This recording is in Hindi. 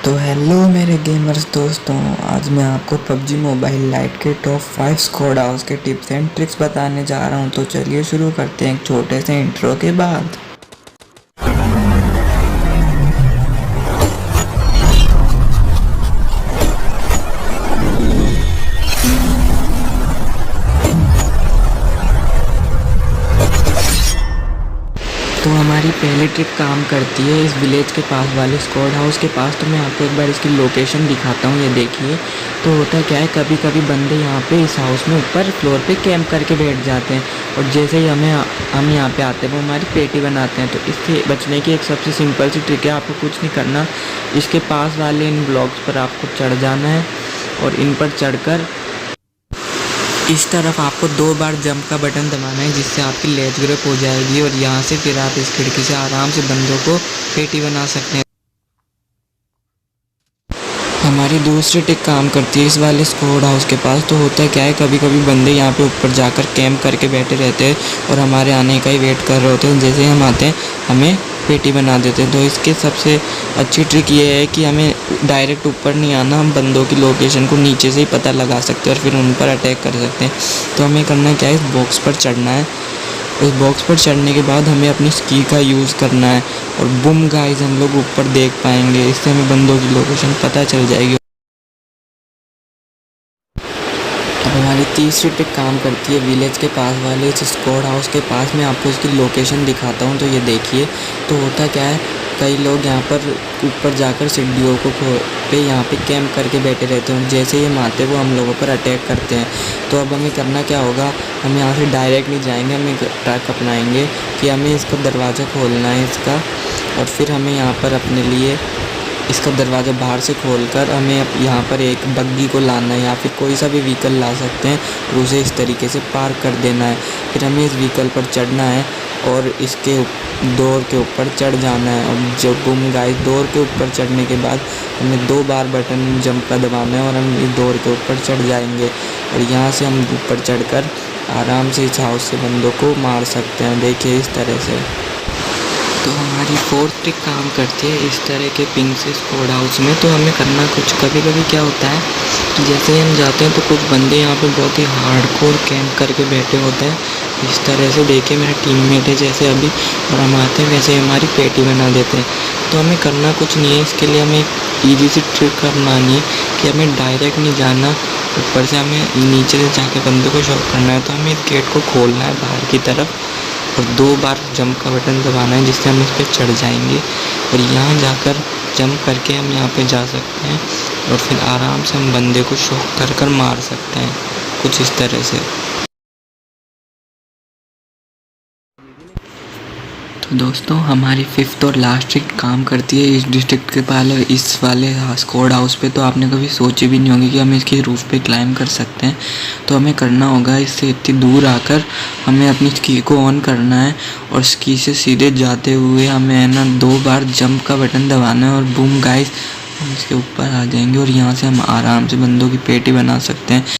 तो हेलो मेरे गेमर्स दोस्तों, आज मैं आपको पबजी मोबाइल लाइट के टॉप 5 स्क्वाड हाउस के टिप्स एंड ट्रिक्स बताने जा रहा हूं। तो चलिए शुरू करते हैं एक छोटे से इंट्रो के बाद। तो हमारी पहली ट्रिक काम करती है इस विलेज के पास वाले स्क्वाड हाउस के पास। तो मैं आपको एक बार इसकी लोकेशन दिखाता हूँ, ये देखिए। तो होता क्या है, कभी कभी बंदे यहाँ पे इस हाउस में ऊपर फ्लोर पे कैंप करके बैठ जाते हैं, और जैसे ही हम यहाँ पे आते हैं वो हमारी पेटी बनाते हैं। तो इससे बचने की एक सबसे सिंपल सी ट्रिक है, आपको कुछ नहीं करना, इसके पास वाले इन ब्लॉक्स पर आपको चढ़ जाना है, और इन पर चढ़कर इस तरफ आपको 2 बार जंप का बटन दबाना है, जिससे आपकी लेज ग्रिप हो जाएगी, और यहाँ से फिर आप इस खिड़की से आराम से बंदों को पेटी बना सकते हैं। हमारी दूसरी टिक काम करती है इस वाले स्क्वाड हाउस के पास। तो होता है क्या है, कभी कभी बंदे यहाँ पे ऊपर जाकर कैंप करके बैठे रहते हैं और हमारे आने का ही वेट कर रहे होते हैं। जैसे ही हम आते हैं हमें पेटी बना देते हैं। तो इसके सबसे अच्छी ट्रिक ये है कि हमें डायरेक्ट ऊपर नहीं आना, हम बंदों की लोकेशन को नीचे से ही पता लगा सकते हैं और फिर उन पर अटैक कर सकते हैं। तो हमें करना क्या है, इस बॉक्स पर चढ़ना है। उस बॉक्स पर चढ़ने के बाद हमें अपनी स्की का यूज़ करना है, और बूम गाइस हम लोग ऊपर देख पाएंगे। इससे हमें बंदों की लोकेशन पता चल जाएगी। अब हमारी तीसरी ट्रिक काम करती है विलेज के पास वाले इस स्क्वाड हाउस के पास। मैं आपको इसकी लोकेशन दिखाता हूँ, तो ये देखिए। तो होता क्या है, कई लोग यहाँ पर ऊपर जाकर सीढ़ियों को पे यहाँ पे कैंप करके बैठे रहते हैं, और जैसे ही हम आते हैं वो हम लोगों पर अटैक करते हैं। तो अब हमें करना क्या होगा, हम यहाँ से डायरेक्ट नहीं जाएंगे, हम एक ट्रैक अपनाएंगे कि हमें इसका दरवाज़ा खोलना है इसका, और फिर हमें यहाँ पर अपने लिए इसका दरवाज़ा बाहर से खोलकर हमें अब यहाँ पर एक बग्गी को लाना है, या फिर कोई सा भी व्हीकल ला सकते हैं, और उसे इस तरीके से पार्क कर देना है। फिर हमें इस व्हीकल पर चढ़ना है और इसके डोर के ऊपर चढ़ जाना है। और जो बूम गाइस, डोर के ऊपर चढ़ने के बाद हमें 2 बार बटन जंप का दबाना है, और हम इस डोर के ऊपर चढ़ जाएंगे, और यहाँ से हम ऊपर चढ़कर आराम से इस हाउस से बंदों को मार सकते हैं। देखिए इस तरह से। तो हमारी फोर्थ ट्रिक काम करती है इस तरह के पिंक से स्क्वाड हाउस में। तो हमें करना कुछ, कभी कभी क्या होता है कि जैसे ही हम जाते हैं तो कुछ बंदे यहाँ पे बहुत ही हार्डकोर कैंप करके बैठे होते हैं। इस तरह से देखिए मेरा टीममेट है जैसे अभी, और हम आते हैं वैसे ही हमारी पेटी बना देते हैं। तो हमें करना कुछ नहीं है, इसके लिए हमें एक ईजी सी ट्रिक अपनानी है कि हमें डायरेक्ट नहीं जाना, ऊपर से हमें नीचे से जाके बंदों को शॉट करना है। तो हमें इस गेट को खोलना है बाहर की तरफ, और 2 बार जंप का बटन दबाना है, जिससे हम इस पर चढ़ जाएंगे, और यहाँ जाकर जंप करके हम यहाँ पे जा सकते हैं, और फिर आराम से हम बंदे को शॉट कर कर मार सकते हैं, कुछ इस तरह से। तो दोस्तों हमारी फिफ्थ और लास्ट ट्रिक काम करती है इस डिस्ट्रिक्ट के पहले इस वाले स्क्वाड हाउस पे। तो आपने कभी सोची भी नहीं होगी कि हम इसकी रूफ पे क्लाइंब कर सकते हैं। तो हमें करना होगा, इससे इतनी दूर आकर हमें अपनी स्की को ऑन करना है, और स्की से सीधे जाते हुए हमें है ना 2 बार जंप का बटन दबाना है, और बूम गाइस हम इसके ऊपर आ जाएंगे, और यहाँ से हम आराम से बंदों की पेटी बना सकते हैं।